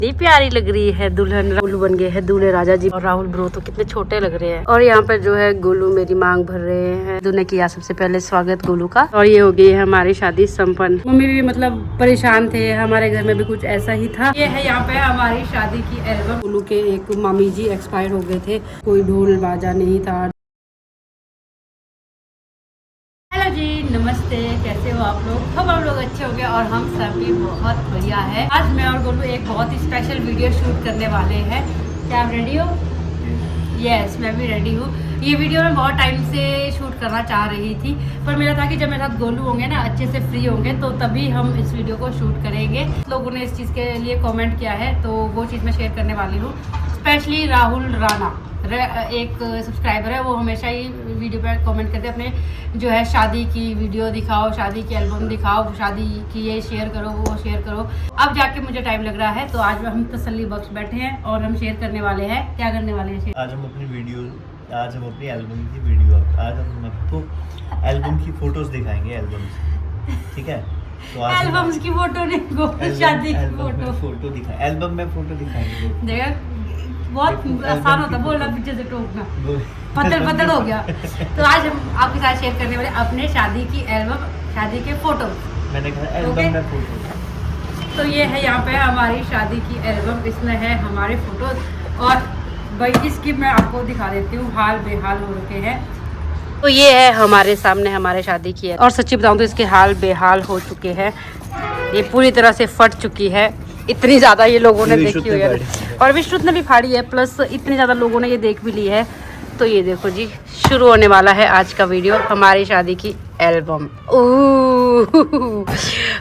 इतनी प्यारी लग रही है दुल्हन। गोलू बन गए हैं दूल्हे राजा जी और राहुल ब्रो तो कितने छोटे लग रहे हैं। और यहाँ पे जो है गोलू मेरी मांग भर रहे हैं। दूल्हे ने किया सबसे पहले स्वागत गोलू का। और ये हो गई है हमारी शादी संपन्न। मम्मी भी मतलब परेशान थे, हमारे घर में भी कुछ ऐसा ही था। ये है यहाँ पे हमारी शादी की एल्बम। गोलू के एक मामी जी एक्सपायर हो गए थे, कोई ढोल बाजा नहीं था। हेलो जी, नमस्ते, कैसे हो आप लोग? सब आप लोग अच्छे होंगे और हम सब भी बहुत बढ़िया है। आज मैं और गोलू एक बहुत ही स्पेशल वीडियो शूट करने वाले हैं। क्या आप रेडी हो? यस, मैं भी रेडी हूँ। ये वीडियो मैं बहुत टाइम से शूट करना चाह रही थी, पर मेरा था कि जब मेरे साथ गोलू होंगे ना, अच्छे से फ्री होंगे, तो तभी हम इस वीडियो को शूट करेंगे। लोगों ने इस चीज़ के लिए कमेंट किया है, तो वो चीज़ मैं शेयर करने वाली हूँ। स्पेशली राहुल राणा एक सब्सक्राइबर है, वो हमेशा ही वीडियो पे कमेंट करते हैं अपने जो है शादी की वीडियो दिखाओ, शादी की एल्बम दिखाओ, शादी की ये शेयर करो, वो शेयर करो। अब जाके मुझे टाइम लग रहा है, तो आज हम तसल्ली बख्श बैठे हैं और हम शेयर करने वाले हैं। क्या करने वाले हैं? आज हम अपनी एल्बम की वीडियो आज हम आपको एल्बम की फोटोज दिखाएंगे। ठीक है, तो आज एल्बम्स की फोटो नहीं, शादी की फोटो दिखा एल्बम में फोटो दिखाएंगे। देखा, बहुत आसान होता बोलना, पीछे से टोकना, पत्थर हो गया। तो आज हम आपके साथ शेयर करने वाले अपने शादी की एल्बम, शादी के फोटो। मैंने कहा एल्बम में फोटो। तो ये है यहाँ पे हमारी शादी की एल्बम, इसमें है हमारे फोटो। और भाई इसकी मैं आपको दिखा देती हूँ, हाल बेहाल हो रखे हैं। तो ये है हमारे सामने हमारे शादी की है, और सच्ची बताऊँ तो इसके हाल बेहाल हो चुके हैं। ये पूरी तरह से फट चुकी है, इतनी ज़्यादा ये लोगों ने देखी हुई है, और विश्रुत ने भी फाड़ी है, प्लस इतनी ज़्यादा लोगों ने ये देख भी ली है। तो ये देखो जी, शुरू होने वाला है आज का वीडियो, हमारी शादी की एल्बम।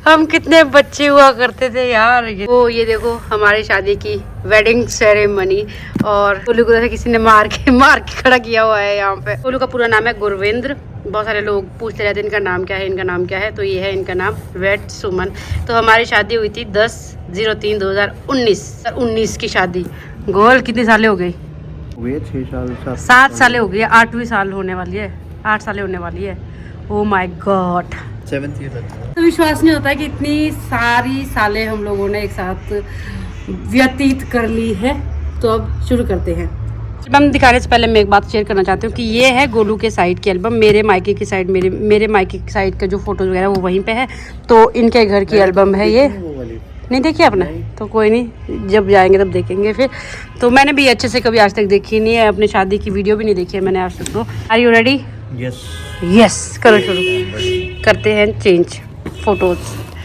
हम कितने बच्चे हुआ करते थे यार। ये देखो हमारी शादी की वेडिंग सेरेमनी, और गोलू को किसी ने मार के खड़ा किया हुआ है यहाँ पे। गोलू का पूरा नाम है गुरविंद्र। बहुत सारे लोग पूछते रहते हैं इनका नाम क्या है, इनका नाम क्या है। तो ये है इनका नाम वेट सुमन। तो हमारी शादी हुई थी 10/03/2019 की शादी। गोल कितनी सालें हो गई? 7 सालें हो गई, 8वीं साल होने वाली है, 8 सालें होने वाली है। Oh my God, 7th year. तो विश्वास नहीं होता है कि इतनी सारी सालें हम लोगों ने एक साथ व्यतीत कर ली है। तो अब शुरू करते हैं। एल्बम दिखाने से पहले मैं एक बात शेयर करना चाहती हूँ कि ये है गोलू के साइड की एल्बम। मेरे मायके की साइड, मेरे मायके की साइड का जो फोटो वगैरह वो वहीं पे है। तो इनके घर की एल्बम है ये। नहीं देखी आपने? तो कोई नहीं, जब जाएंगे तब देखेंगे फिर। तो मैंने भी अच्छे से कभी आज तक देखी नहीं है, अपनी शादी की वीडियो भी नहीं देखी है मैंने आज तक। तो आर यू रेडी? यस, करो, शुरू करते हैं चेंज फोटोज।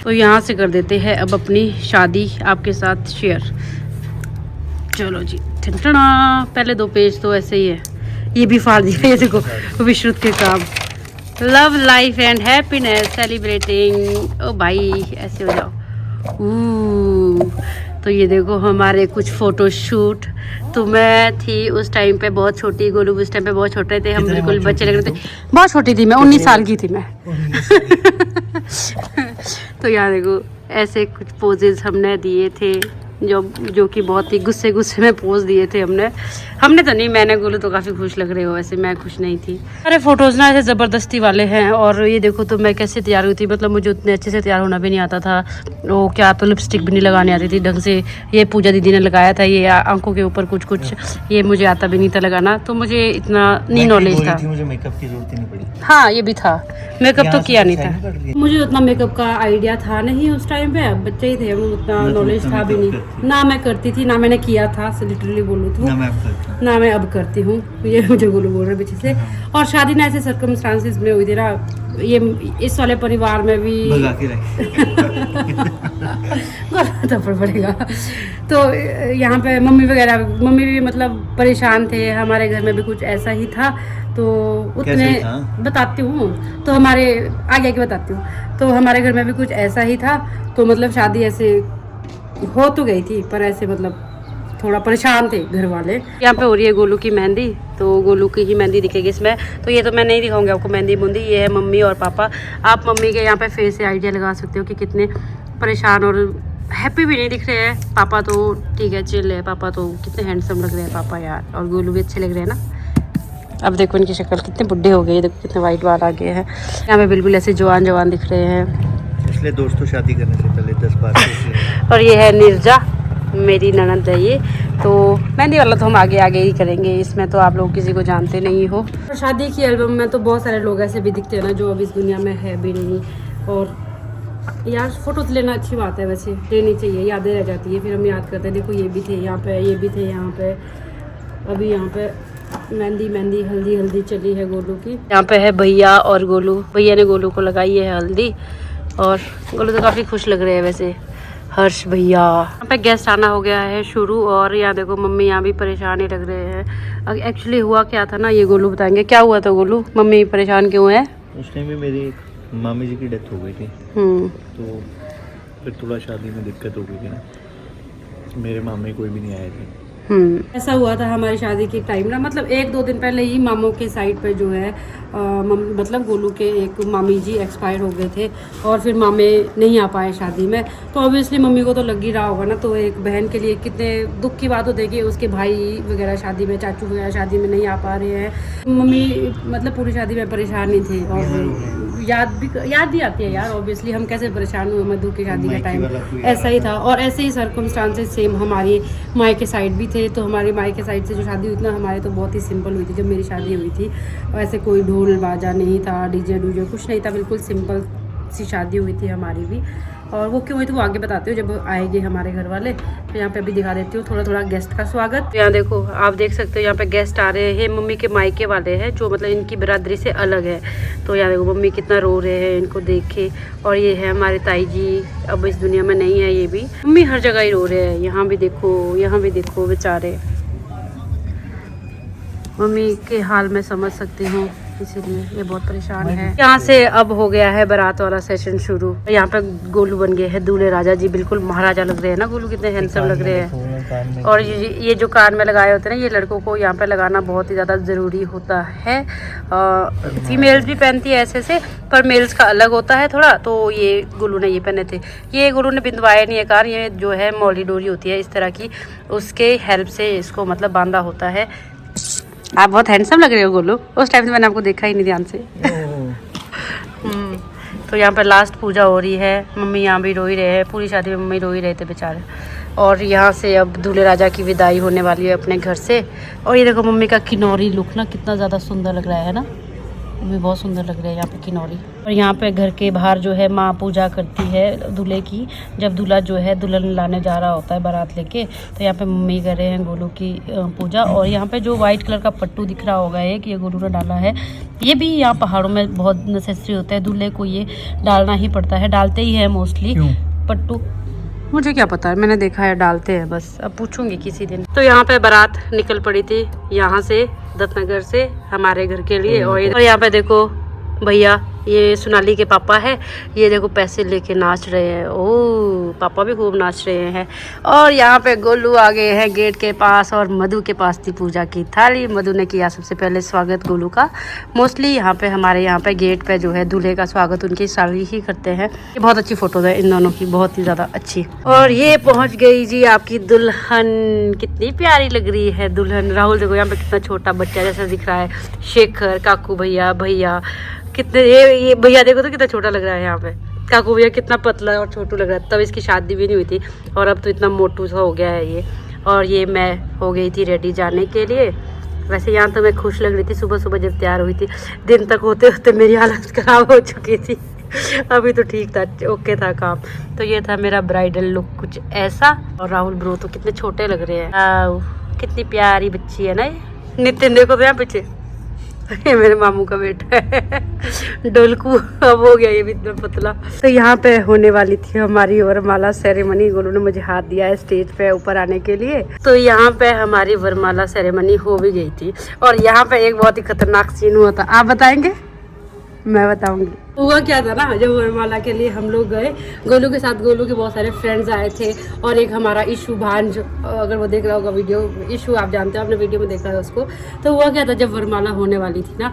तो यहाँ से कर देते हैं अब अपनी शादी आपके साथ शेयर। चलो जी, ठंडा। पहले 2 पेज तो ऐसे ही है, ये भी फाड़ दिया। ये देखो विश्रुत के काम। Love life and happiness celebrating. ओ भाई ऐसे हो जाओ। तो ये देखो हमारे कुछ फोटो शूट। तो मैं थी उस टाइम पे बहुत छोटी, गोलू उस टाइम पे बहुत छोटे थे, हम बिल्कुल बच्चे लग रहे थे। बहुत छोटी थी मैं, 19 साल की थी मैं। तो यहाँ देखो ऐसे कुछ पोजेज हमने दिए थे, जो कि बहुत ही गुस्से में पोज दिए थे हमने तो नहीं, मैंने। गोलू तो काफ़ी खुश लग रहे हो, वैसे मैं खुश नहीं थी। सारे फोटोज़ ना ऐसे ज़बरदस्ती वाले हैं। और ये देखो तो मैं कैसे तैयार हुई थी, मतलब मुझे उतने अच्छे से तैयार होना भी नहीं आता था। वो क्या, तो लिपस्टिक भी नहीं लगाने आती थी ढंग से। ये पूजा दीदी ने लगाया था, ये आंखों के ऊपर कुछ ये मुझे आता भी नहीं था लगाना, तो मुझे इतना नहीं नॉलेज था। मुझे मेकअप की जरूरत नहीं पड़ी। हाँ ये भी था, मेकअप तो किया नहीं था, मुझे उतना मेकअप का आइडिया था नहीं उस टाइम पे। बच्चे ही थे, उतना नॉलेज था भी नहीं ना। मैं करती थी ना, मैंने किया था, लिटरली बोलूँ तो ना मैं अब करती हूँ। ये मुझे गोलू बोल रहे पीछे से। और शादी ना ऐसे सर्कमस्टांसिस में हुई थी ना, ये इस वाले परिवार में भी थप्पड़ पड़ेगा। तो यहाँ पे मम्मी भी मतलब परेशान थे, हमारे घर में भी कुछ ऐसा ही था। तो उतने बताती हूँ, तो हमारे आगे बताती हूँ। तो हमारे घर में भी कुछ ऐसा ही था। तो मतलब शादी ऐसे हो तो गई थी, पर ऐसे मतलब थोड़ा परेशान थे घर वाले। यहाँ पे हो रही है गोलू की मेहंदी, तो गोलू की ही मेहंदी दिखेगी इसमें। तो ये तो मैं नहीं दिखाऊंगी आपको मेहंदी बूंदी। ये है मम्मी और पापा। आप मम्मी के यहाँ पे फेस से आइडिया लगा सकते हो कि कितने परेशान और हैप्पी भी नहीं दिख रहे हैं। पापा तो ठीक है, चिल है। पापा तो कितने हैंडसम लग रहे हैं पापा यार, और गोलू भी अच्छे लग रहे हैं ना। अब देखो इनकी शक्ल कितने बुढ़े हो गए, देखो कितने वाइट बाल आ गए हैं। यहाँ पे बिल्कुल ऐसे जवान दिख रहे हैं। इसलिए दोस्तों शादी करने से पहले 10 बार। और ये है निर्जा, मेरी ननद है ये। तो मेहंदी वाला तो हम आगे आगे ही करेंगे, इसमें तो आप लोग किसी को जानते नहीं हो। शादी की एल्बम में तो बहुत सारे लोग ऐसे भी दिखते हैं ना जो अब इस दुनिया में है भी नहीं। और यार फ़ोटोज़ लेना अच्छी बात है, वैसे लेनी चाहिए, यादें रह जाती है, फिर हम याद करते हैं देखो ये भी थे यहाँ पे, ये भी थे यहाँ पे। अभी यहाँ पे मेहंदी हल्दी चली है गोलू की। यहाँ पे है भैया और गोलू, भैया ने गोलू को लगाई है हल्दी और गोलू तो काफ़ी खुश लग रहे हैं वैसे, हर्ष भैया। यहाँ पे गेस्ट आना हो गया है शुरू और यहाँ देखो मम्मी यहाँ भी परेशान ही लग रहे हैं। एक्चुअली हुआ क्या था ना, ये गोलू बताएंगे क्या हुआ था। गोलू मम्मी परेशान क्यों है? उस टाइम में मेरी मामी जी की डेथ हो गई थी, तो फिर थोड़ा शादी में दिक्कत हो गई थी ना, मेरे मामे कोई भी नहीं आए थे। ऐसा हुआ था हमारी शादी के टाइम ना, मतलब 1-2 दिन पहले ही मामों के साइड पे जो है मतलब गोलू के एक मामी जी एक्सपायर हो गए थे और फिर मामे नहीं आ पाए शादी में। तो ऑब्वियसली मम्मी को तो लग ही रहा होगा ना, तो एक बहन के लिए कितने दुख की बात होती है कि उसके भाई वगैरह शादी में, चाचू वगैरह शादी में नहीं आ पा रहे हैं। मम्मी मतलब पूरी शादी में परेशान ही थे और याद भी आती है यार, ऑब्वियसली हम कैसे परेशान हुए मधु की शादी का टाइम ऐसा ही था। और ऐसे ही सर्कमस्टांसेस सेम हमारी माई के साइड भी थे। तो हमारी माई के साइड से जो शादी हुई थी ना, हमारे तो बहुत ही सिंपल हुई थी जब मेरी शादी हुई थी। वैसे कोई ढोल बाजा नहीं था, डीजे डूजे कुछ नहीं था, बिल्कुल सिंपल सी शादी हुई थी हमारी भी। और वो क्यों हुई तो वो आगे बताती हूँ जब आएंगे हमारे घर वाले। तो यहाँ पे अभी दिखा देती हूँ थोड़ा गेस्ट का स्वागत। यहाँ देखो आप देख सकते हो यहाँ पे गेस्ट आ रहे हैं, मम्मी के मायके वाले हैं जो मतलब इनकी बिरादरी से अलग है। तो यहाँ देखो मम्मी कितना रो रहे हैं इनको देख के। और ये है हमारे ताई जी, अब इस दुनिया में नहीं है ये भी। मम्मी हर जगह ही रो रहे हैं, यहाँ भी देखो बेचारे। मम्मी के हाल में समझ सकती हूँ, इसीलिए ये बहुत परेशान है। यहाँ से अब हो गया है बारात वाला सेशन शुरू। यहाँ पे गोलू बन गए हैं दूल्हे राजा जी, बिल्कुल महाराजा लग रहे हैं ना गोलू, कितने हैंडसम लग रहे हैं। और ये जो कान में लगाए होते हैं ना, ये लड़कों को यहाँ पे लगाना बहुत ही ज़्यादा ज़रूरी होता है। फीमेल्स भी पहनती है ऐसे से, पर मेल्स का अलग होता है थोड़ा। तो ये गोलू ने ये पहने थे, ये गोलू ने बिंदवाया नहीं है कान, ये जो है मौली डोरी होती है इस तरह की, उसके हेल्प से इसको मतलब बांधा होता है। आप बहुत हैंडसम लग रहे हो गोलू, उस टाइम से मैंने आपको देखा ही नहीं ध्यान से। तो यहाँ पर लास्ट पूजा हो रही है, मम्मी यहाँ भी रो ही रहे हैं, पूरी शादी में मम्मी रो ही रहे थे बेचारे। और यहाँ से अब दूल्हे राजा की विदाई होने वाली है अपने घर से। और ये देखो मम्मी का किन्नौरी लुक ना कितना ज़्यादा सुंदर लग रहा है ना, भी बहुत सुंदर लग रहा है यहाँ पे किन्नौरी। और यहाँ पे घर के बाहर जो है माँ पूजा करती है दूल्हे की, जब दूल्हा जो है दुल्हन लाने जा रहा होता है बारात लेके। तो यहाँ पे मम्मी कर रहे हैं गोलू की पूजा। और यहाँ पे जो वाइट कलर का पट्टू दिख रहा होगा एक, ये गोलू ने डाला है। ये भी यहाँ पहाड़ों में बहुत नेसेसरी होता है, दूल्हे को ये डालना ही पड़ता है, डालते ही है मोस्टली पट्टू। मुझे क्या पता है, मैंने देखा है डालते हैं बस, अब पूछूंगी किसी दिन। तो यहाँ पे बारात निकल पड़ी थी यहाँ से दत्तनगर से हमारे घर के लिए। और यहाँ पे देखो भैया, ये सोनाली के पापा है, ये देखो पैसे लेके नाच रहे हैं। ओह पापा भी खूब नाच रहे हैं। और यहाँ पे गोलू आ गए हैं गेट के पास और मधु के पास थी पूजा की थाली। मधु ने किया सबसे पहले स्वागत गोलू का। मोस्टली यहाँ पे हमारे यहाँ पे गेट पे जो है दूल्हे का स्वागत उनकी साली ही करते हैं। ये बहुत अच्छी फोटो है इन दोनों की, बहुत ही ज़्यादा अच्छी। और ये पहुँच गई जी आपकी दुल्हन, कितनी प्यारी लग रही है दुल्हन। राहुल देखो यहाँ पे कितना छोटा बच्चा जैसा दिख रहा है। शेखर, काकू भैया कितने, ये भैया देखो तो कितना छोटा लग रहा है यहाँ पे। काकू भैया कितना पतला और छोटू लग रहा है, तब इसकी शादी भी नहीं हुई थी और अब तो इतना मोटू सा हो गया है ये। और ये मैं हो गई थी रेडी जाने के लिए। वैसे यहाँ तो मैं खुश लग रही थी, सुबह सुबह जब तैयार हुई थी, दिन तक होते होते मेरी हालत ख़राब हो चुकी थी। अभी तो ठीक था, ओके था काम। तो ये था मेरा ब्राइडल लुक कुछ ऐसा। और राहुल ब्रो तो कितने छोटे लग रहे हैं, कितनी प्यारी बच्ची है ना ये। नितिन देखो तो यहाँ पीछे, ये मेरे मामू का बेटा है डोलकू, अब हो गया ये भी इतना पतला। तो यहाँ पे होने वाली थी हमारी वरमाला सेरेमनी। गोलू ने मुझे हाथ दिया है स्टेज पे ऊपर आने के लिए। तो यहाँ पे हमारी वरमाला सेरेमनी हो भी गई थी। और यहाँ पे एक बहुत ही खतरनाक सीन हुआ था, आप बताएंगे? मैं बताऊंगी। हुआ क्या था ना, जब वरमाला के लिए हम लोग गए, गोलू के साथ गोलू के बहुत सारे फ्रेंड्स आए थे और एक हमारा इशू भांज, अगर वो देख रहा होगा वीडियो, इशू आप जानते हो, आपने वीडियो में देखा है उसको। तो हुआ क्या था, जब वरमाला होने वाली थी ना,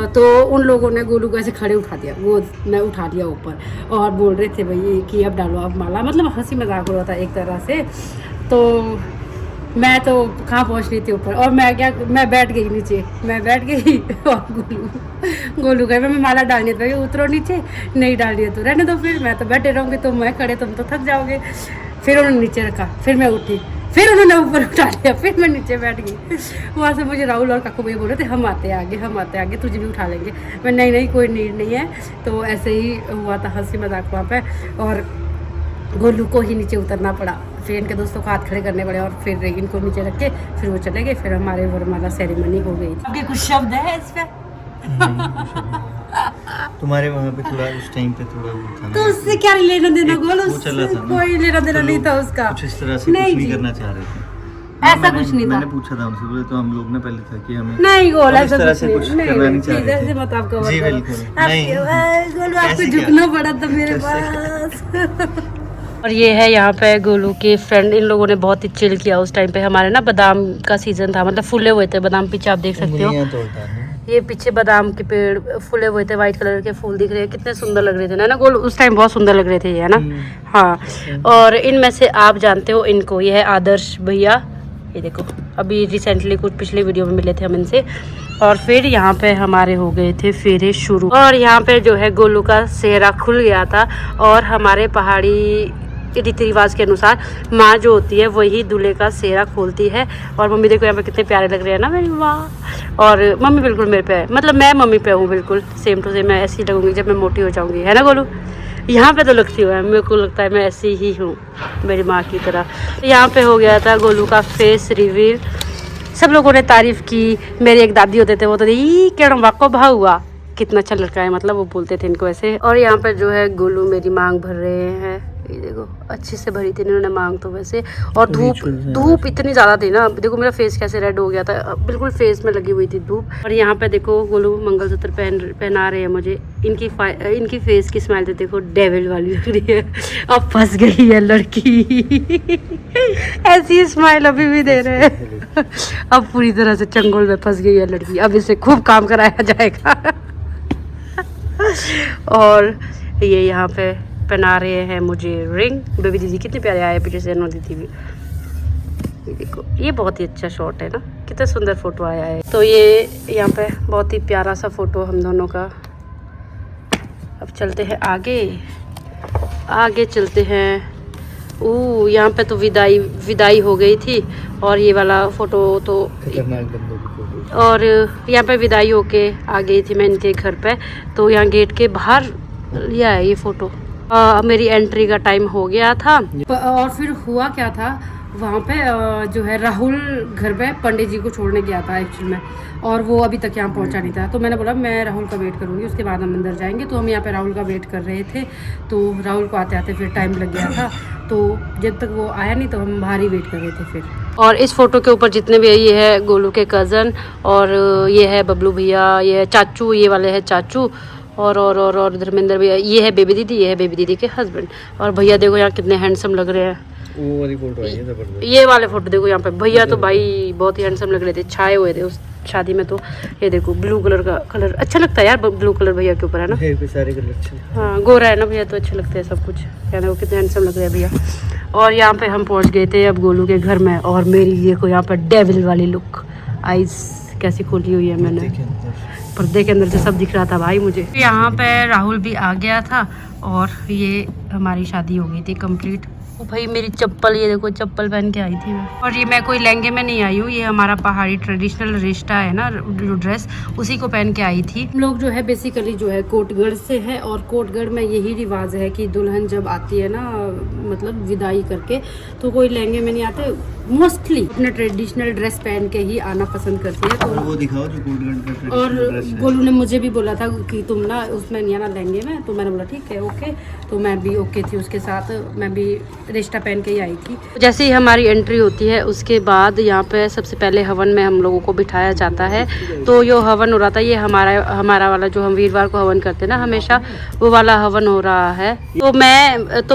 तो उन लोगों ने गोलू को ऐसे खड़े उठा दिया, वो मैं उठा लिया ऊपर और बोल रहे थे भाई कि अब डालो आप माला, मतलब हंसी मजाक हो रहा था एक तरह से। तो मैं तो कहाँ पहुँच रही थी ऊपर, और मैं बैठ गई नीचे, मैं बैठ गई और गोलू गए, मैं माला डालनी थी, उतरो नीचे, नहीं डाल रही है तो रहने दो, फिर मैं तो बैठे रहूँगी, तो मैं खड़े, तुम तो थक जाओगे। फिर उन्होंने नीचे रखा, फिर मैं उठी, फिर उन्होंने ऊपर उठा लिया, फिर मैं नीचे बैठ गई। वहाँ से मुझे राहुल और काकू भैया बोल रहे थे हम आते आगे तुझे भी उठा लेंगे। मैं नहीं कोई नीड नहीं है। तो ऐसे ही हुआ था हंसी मजाक वहाँ पे, और गोलू को ही नीचे उतरना पड़ा, फिर इनके दोस्तों को हाथ खड़े करने पड़े और फिर इनको नीचे रख के फिर वो चले गए। फिर हमारे वरमाला सेरेमनी हो गई थी। आपके कुछ शब्द है इस पे? तुम्हारे वहाँ पे थोड़ा उस टाइम पे थोड़ा वो था ना, तो उससे क्या लेना देना गोलू, वो चला था ना, कोई लेना देना नहीं था उसका। कुछ इस तरह से कुछ नहीं करना चाह रहे थे। ऐसा कुछ नहीं था। मैंने पूछा था उनसे, बोले तो हम लोग ने पहले था कि हमें नहीं गोल इस तरह से कुछ करना नहीं चाह रहे ऐसे मत आपको जी बिल्कुल नहीं, गोलू आपको ऐसे क्या? झुकना पड़ा था मेरे पास। और ये है यहाँ पे गोलू के फ्रेंड, इन लोगों ने बहुत ही चिल किया उस टाइम पे। हमारे ना बादाम का सीजन था, मतलब फूले हुए थे बादाम, पीछे आप देख सकते हो, ये पीछे बादाम के पेड़ फूले हुए थे, व्हाइट कलर के फूल दिख रहे हैं, कितने सुंदर लग रहे थे ना गोलू, उस टाइम बहुत सुंदर लग रहे थे ये, है ना। हाँ, और इनमें से आप जानते हो इनको, ये है आदर्श भैया, ये देखो अभी रिसेंटली कुछ पिछले वीडियो में मिले थे हम इनसे। और फिर यहाँ पे हमारे हो गए थे फेरे शुरू, और यहाँ पे जो है गोलू का सेहरा खुल गया था। और हमारे पहाड़ी रीति रिवाज के अनुसार माँ जो होती है वही दूल्हे का सेहरा खोलती है। और मम्मी देखो यहाँ पे कितने प्यारे लग रहे हैं ना मेरी माँ, और मम्मी बिल्कुल मेरे पे है, मतलब मैं मम्मी पे हूँ बिल्कुल सेम टू सेम, मैं ऐसी लगूंगी जब मैं मोटी हो जाऊंगी, है ना गोलू। यहाँ पे तो लगती हुआ है, मेरे को लगता है मैं ऐसी ही हूँ मेरी माँ की तरह। यहाँ पे हो गया था गोलू का फेस रिवील, सब लोगों ने तारीफ की। मेरे एक दादी होते थे, वो तो केड़ा वाको भाव हुआ, कितना अच्छा लड़का है, मतलब वो बोलते थे इनको ऐसे। और यहाँ पर जो है गोलू मेरी मांग भर रहे हैं, ये देखो अच्छे से भरी थी इन्होंने मांग तो वैसे। और धूप इतनी ज़्यादा थी ना, देखो मेरा फेस कैसे रेड हो गया था, बिल्कुल फेस में लगी हुई थी धूप। और यहाँ पे देखो गोलू मंगलसूत्र पहना रहे हैं मुझे, इनकी फेस की स्माइल तो देखो डेविल वाली लग रही है। अब फंस गई है लड़की ऐसी स्माइल अभी भी दे रहे हैं। अब पूरी तरह से चंगुल में फंस गई है लड़की, अब इसे खूब काम कराया जाएगा। और ये यहाँ पे पहना रहे हैं मुझे रिंग, बेबी दीदी कितने प्यारे आए पीछे से, नो दीदी भी, ये देखो ये बहुत ही अच्छा शॉट है ना, कितना सुंदर फोटो आया है। तो ये यहाँ पे बहुत ही प्यारा सा फोटो हम दोनों का। अब चलते हैं आगे चलते हैं। यहाँ पे तो विदाई हो गई थी, और ये वाला फोटो तो खतरनाक बंदों की फोटो, और यहाँ पे विदाई होके आ गई थी मैं इनके घर पे। तो यहाँ गेट के बाहर लिया है ये फोटो। मेरी एंट्री का टाइम हो गया था। और फिर हुआ क्या था वहाँ पे, जो है राहुल घर पे पंडित जी को छोड़ने गया था एक्चुअल में, और वो अभी तक यहाँ पहुँचा नहीं था। तो मैंने बोला मैं राहुल का वेट करूँगी, उसके बाद हम अंदर जाएंगे। तो हम यहाँ पे राहुल का वेट कर रहे थे, तो राहुल को आते आते फिर टाइम लग गया था। तो जब तक वो आया नहीं तो हम बाहर ही वेट कर रहे थे फिर। और इस फोटो के ऊपर जितने भी है, ये है गोलू के कज़न, और ये है बबलू भैया, ये है चाचू, ये वाले है चाचू, और धर्मेंद्र भैया, ये है बेबी दीदी, ये है बेबी दीदी के हस्बैंड। और भैया देखो यहाँ कितने हैंडसम लग रहे हैं, वो वाली फोटो है जबरदस्त। ये वाले फोटो देखो यहाँ पे, भैया तो भाई बहुत ही हैंडसम लग रहे थे, छाए हुए थे उस शादी में। तो ये देखो ब्लू कलर का कलर अच्छा लगता है यार, ब्लू कलर भैया के ऊपर है ना, सारे कलर अच्छे। हाँ गोरा है ना भैया तो अच्छे लगते हैं सब कुछ, यानी वो कितने हैंडसम लग रहे हैं भैया। और यहाँ पे हम पहुँच गए थे अब गोलू के घर में, और मेरी देखो यहाँ पर डेविल वाली लुक, आइज कैसी खोली हुई है मैंने, पर्दे के अंदर से सब दिख रहा था भाई मुझे। यहाँ पे राहुल भी आ गया था, और ये हमारी शादी हो गई थी कंप्लीट। ओ भाई मेरी चप्पल, ये देखो चप्पल पहन के आई थी मैं, और ये मैं कोई लहंगे में नहीं आई हूँ, ये हमारा पहाड़ी ट्रेडिशनल रिश्ता है ना जो ड्रेस, उसी को पहन के आई थी। हम लोग जो है बेसिकली जो है कोटगढ़ से है, और कोटगढ़ में यही रिवाज है कि दुल्हन जब आती है ना, मतलब विदाई करके, तो कोई लहंगे में नहीं आते, मोस्टली अपने ट्रेडिशनल ड्रेस पहन के ही आना पसंद करते हैं। तो वो दिखाओ जो कोटगढ़ का, और गोलू ने मुझे भी बोला था कि तुम ना उसमें नहीं आना लहंगे में, तो मैंने बोला ठीक है ओके। तो मैं भी ओके थी उसके साथ, मैं भी रिश्ता पहन के ही आई थी। जैसे ही हमारी एंट्री होती है उसके बाद यहाँ पे सबसे पहले हवन में हम लोगों को बिठाया जाता है। तो जो हवन हो रहा था, ये हमारा वाला जो हम वीरवार को हवन करते हैं ना हमेशा, वो वाला हवन हो रहा है। तो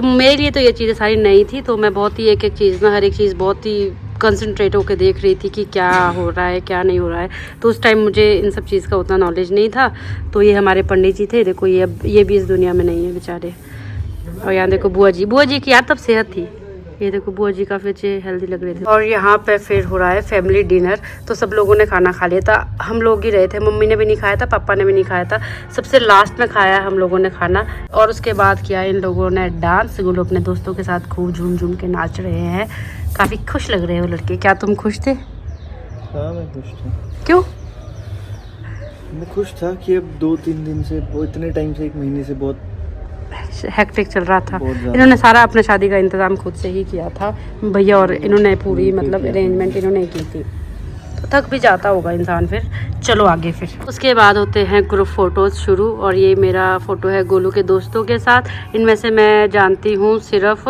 मेरे लिए तो ये चीज़ें सारी नई थी, तो मैं बहुत ही एक एक चीज़ ना, हर एक चीज़ बहुत ही कंसंट्रेट होकर देख रही थी कि क्या हो रहा है क्या नहीं हो रहा है। तो उस टाइम मुझे इन सब चीज़ का उतना नॉलेज नहीं था। तो ये हमारे पंडित जी थे, देखो ये भी इस दुनिया में नहीं है बेचारे। और यहाँ देखो बुआ जी की यार तब सेहत थी, ये देखो बुआ जी काफ़ी अच्छे हेल्दी लग रहे थे। और यहाँ पे फिर हो रहा है फैमिली डिनर। तो सब लोगों ने खाना खा लिया था, हम लोग ही रहे थे, मम्मी ने भी नहीं खाया था, पापा ने भी नहीं खाया था, सबसे लास्ट में खाया हम लोगों ने खाना। और उसके बाद किया इन लोगों ने डांस। वो लोग अपने दोस्तों के साथ खूब झूम झूम के नाच रहे हैं, काफ़ी खुश लग रहे हैं वो लड़के। क्या तुम खुश थे? हाँ मैं खुश था। क्यों? मैं खुश था कि अब 2-3 दिन से, इतने टाइम से, 1 महीने से बहुत हेक्टिक चल रहा था। इन्होंने सारा अपने शादी का इंतज़ाम खुद से ही किया था भैया, और इन्होंने पूरी मतलब अरेंजमेंट इन्होंने की थी, तो थक भी जाता होगा इंसान। फिर चलो आगे। फिर उसके बाद होते हैं ग्रुप फ़ोटोज़ शुरू। और ये मेरा फ़ोटो है गोलू के दोस्तों के साथ। इनमें से मैं जानती हूँ सिर्फ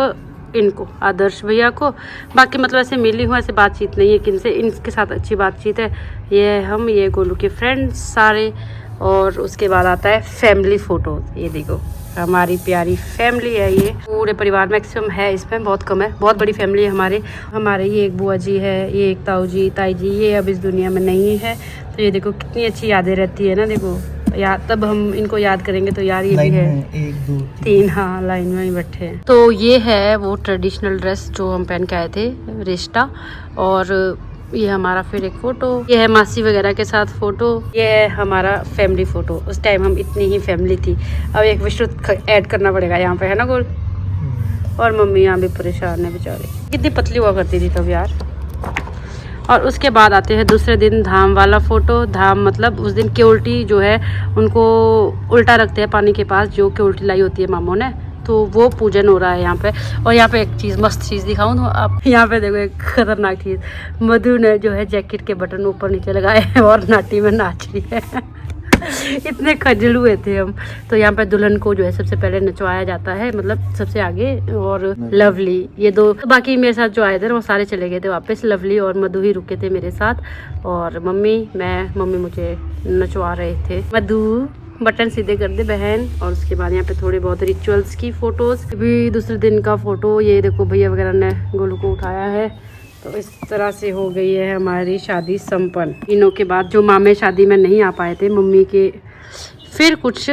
इनको, आदर्श भैया को, बाकी मतलब ऐसे मिली हूँ, ऐसे बातचीत नहीं है किनसे, इनके साथ अच्छी बातचीत है। ये हम, ये गोलू के फ्रेंड्स सारे। और उसके बाद आता है फैमिली फ़ोटो। ये देखो हमारी प्यारी फैमिली है, ये पूरे परिवार मैक्सिमम है, इसमें बहुत कम है, बहुत बड़ी फैमिली है हमारे। ये एक बुआ जी है, ये एक ताऊ जी, ताई जी, ये अब इस दुनिया में नहीं है। तो ये देखो कितनी अच्छी यादें रहती है ना। देखो याद, तब हम इनको याद करेंगे तो यार ये भी है 1 2 3, हाँ लाइन में ही बैठे हैं। तो ये है वो ट्रेडिशनल ड्रेस जो हम पहन के आए थे, रिश्ता। और ये हमारा फिर एक फ़ोटो, ये है मासी वगैरह के साथ फ़ोटो, ये है हमारा फैमिली फ़ोटो। उस टाइम हम इतनी ही फैमिली थी। अब एक विश्रुत ऐड करना पड़ेगा यहाँ पे, है ना गोल? और मम्मी यहाँ भी परेशान है बेचारी, कितनी पतली हुआ करती थी तब यार। और उसके बाद आते हैं दूसरे दिन धाम वाला फ़ोटो। धाम मतलब उस दिन केवल्टी जो है उनको उल्टा रखते हैं पानी के पास, जो केवल्टी लाई होती है मामों ने, तो वो पूजन हो रहा है यहाँ पे। और यहाँ पे एक चीज़, मस्त चीज़ दिखाऊँ तो आप, यहाँ पे देखो एक खतरनाक चीज़, मधु ने जो है जैकेट के बटन ऊपर नीचे लगाए हैं और नाटी में नाच रही है। इतने खजल हुए थे हम। तो यहाँ पे दुल्हन को जो है सबसे पहले नचवाया जाता है, मतलब सबसे आगे, और लवली, ये दो। बाकी मेरे साथ जो आए थे वो सारे चले गए थे वापस, लवली और मधु ही रुके थे मेरे साथ। और मम्मी मुझे नचवा रहे थे। मधु बटन सीधे कर दे बहन। और उसके बाद यहाँ पे थोड़े बहुत रिचुअल्स की फ़ोटोज़, अभी दूसरे दिन का फ़ोटो। ये देखो भैया वगैरह ने गोलू को उठाया है। तो इस तरह से हो गई है हमारी शादी संपन्न। इनों के बाद जो मामे शादी में नहीं आ पाए थे मम्मी के, फिर कुछ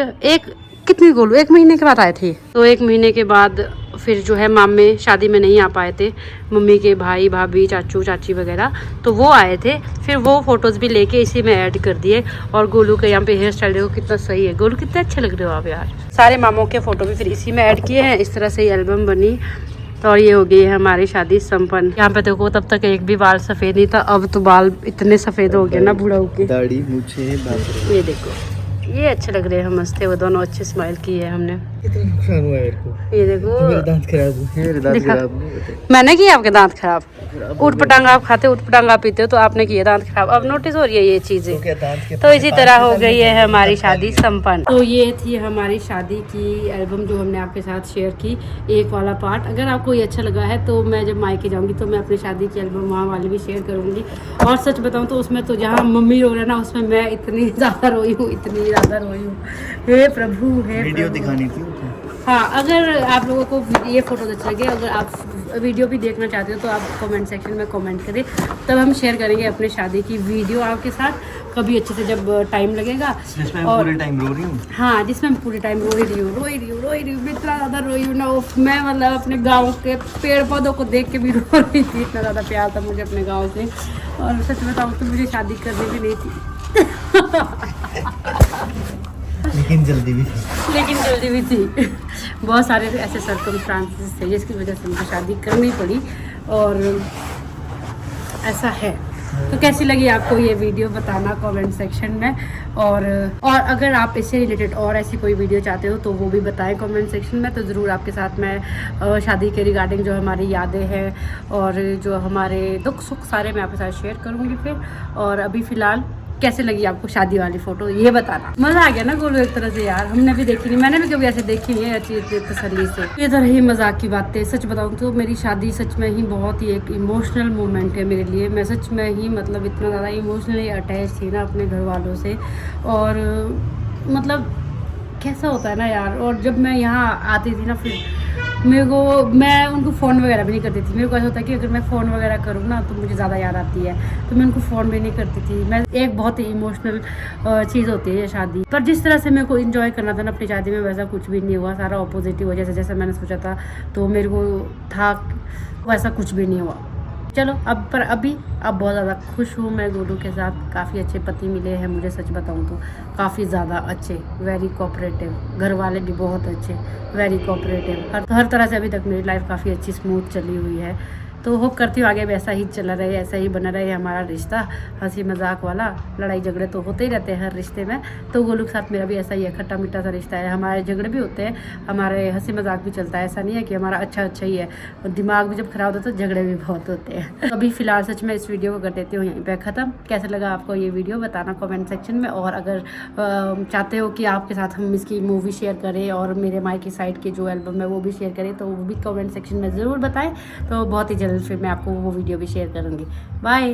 कितनी गोलू 1 महीने के बाद आए थे। तो 1 महीने के बाद फिर जो है मामे शादी में नहीं आ पाए थे, मम्मी के भाई भाभी चाचू चाची वगैरह, तो वो आए थे। फिर वो फ़ोटोज़ भी लेके इसी में ऐड कर दिए। और गोलू के यहाँ पे हेयर स्टाइल देखो कितना सही है। गोलू कितने अच्छे लग रहे हो आप यार। सारे मामों के फ़ोटो भी फिर इसी में ऐड किए हैं, इस तरह से एल्बम बनी। और ये हो गई है हमारी शादी संपन्न। यहाँ पे देखो तब तक एक भी बाल सफ़ेद नहीं था, अब तो बाल इतने सफ़ेद हो गए ना बूढ़ाऊ के। दाढ़ी मूछें बाल। ये देखो ये अच्छे लग रहे हैं, हम हंसते वो दोनों, अच्छे स्माइल की है हमने। कितना नुकसान हुआ है मेरे को। ये देखो मेरे दांत खराब हुए, मेरे दांत खराब। मैंने किया आपके दांत खराब? ऊट पटांगा आप खाते, ऊट पटांगा पीते हो, तो आपने किए दांत खराब। अब नोटिस हो रही है ये चीज़ें। तो इसी तरह हो गई है हमारी शादी संपन्न। तो ये थी हमारी शादी की एल्बम जो हमने आपके साथ शेयर की, एक वाला पार्ट। अगर आपको ये अच्छा लगा है तो मैं जब मायके जाऊंगी तो मैं अपनी शादी की एल्बम वहाँ वाली भी शेयर करूँगी। और सच बताऊँ तो उसमें तो जहाँ मम्मी रो रहा है ना, उसमें मैं इतनी ज़्यादा रोई हूँ, इतनी ज़्यादा रोई हूँ। हे प्रभु, हे वीडियो प्रभु। दिखानी थी। हाँ, अगर आप लोगों को ये फ़ोटो अच्छे लगे, अगर आप वीडियो भी देखना चाहते हो तो आप कमेंट सेक्शन में कमेंट करें, तब हम शेयर करेंगे अपने शादी की वीडियो आपके साथ कभी अच्छे से, जब टाइम लगेगा। जिसमें मैं पूरे टाइम रो रही हूँ। हाँ, जिसमें मैं पूरे टाइम रोई रही हूँ, इतना ज़्यादा रोई हूँ ना। मैं मतलब अपने गाँव के पेड़ पौधों को देख के भी रो रही थी, इतना ज़्यादा प्यार था मुझे अपने गाँव से। और सच बताऊँ तो मुझे शादी करनी भी नहीं थी। लेकिन जल्दी भी थी। बहुत सारे ऐसे सर्कमस्टांसेस थे जिसकी वजह से मुझे शादी करनी पड़ी, और ऐसा है। तो कैसी लगी आपको ये वीडियो बताना कमेंट सेक्शन में। और अगर आप इससे रिलेटेड और ऐसी कोई वीडियो चाहते हो तो वो भी बताएं कमेंट सेक्शन में। तो ज़रूर आपके साथ मैं शादी के रिगार्डिंग जो हमारी यादें हैं और जो हमारे दुख सुख सारे मैं आपके साथ शेयर करूँगी फिर। और अभी फ़िलहाल कैसे लगी आपको शादी वाली फ़ोटो ये बताना। मज़ा आ गया ना गोलू एक तरह से यार, हमने भी देखी नहीं, मैंने भी कभी ऐसे देखी नहीं है अच्छी तसल्ली से। ये तो रही मजाक की बातें। सच बताऊँ तो मेरी शादी सच में ही बहुत ही एक इमोशनल मोमेंट है मेरे लिए। मैं सच में ही मतलब इतना ज़्यादा इमोशनली अटैच थी ना अपने घर वालों से। और मतलब कैसा होता है ना यार। और जब मैं यहाँ आती थी ना फिर मैं उनको फ़ोन वगैरह भी नहीं करती थी। मेरे को ऐसा होता है कि अगर मैं फ़ोन वगैरह करूँ ना तो मुझे ज़्यादा याद आती है, तो मैं उनको फ़ोन भी नहीं करती थी। मैं एक बहुत ही इमोशनल चीज़ होती है ये शादी, पर जिस तरह से मेरे को इन्जॉय करना था ना अपनी शादी में, वैसा कुछ भी नहीं हुआ। सारा ऑपोजिट हुआ, जैसे जैसे मैंने सोचा था तो मेरे को था, वैसा कुछ भी नहीं हुआ। चलो अब बहुत ज़्यादा खुश हूँ मैं गोलू के साथ। काफ़ी अच्छे पति मिले हैं मुझे, सच बताऊँ तो काफ़ी ज़्यादा अच्छे, वेरी कोऑपरेटिव। घर वाले भी बहुत अच्छे, वेरी कोऑपरेटिव। हर तरह से अभी तक मेरी लाइफ काफ़ी अच्छी स्मूथ चली हुई है। तो होप करती हूँ आगे भी ऐसा ही चला रहे, ऐसा ही बना रहे हमारा रिश्ता, हंसी मजाक वाला। लड़ाई झगड़े तो होते ही रहते हैं हर रिश्ते में, तो गोलू के साथ मेरा भी ऐसा ही है, खट्टा मीठा सा रिश्ता है। हमारे झगड़े भी होते हैं, हमारे हंसी मजाक भी चलता है। ऐसा नहीं है कि हमारा अच्छा ही है, दिमाग भी जब खराब होता है तो झगड़े भी बहुत होते हैं। अभी फिलहाल सच में इस वीडियो को कर देती हूँ यहीं पर ख़त्म। कैसा लगा आपको ये वीडियो बताना कमेंट सेक्शन में, और अगर चाहते हो कि आपके साथ हम इसकी मूवी शेयर करें और मेरे मायके साइड की जो एल्बम है वो भी शेयर करें, तो वो भी कमेंट सेक्शन में ज़रूर बताएं। तो बहुत ही जल्द फिर मैं आपको वो वीडियो भी शेयर करूँगी। बाय।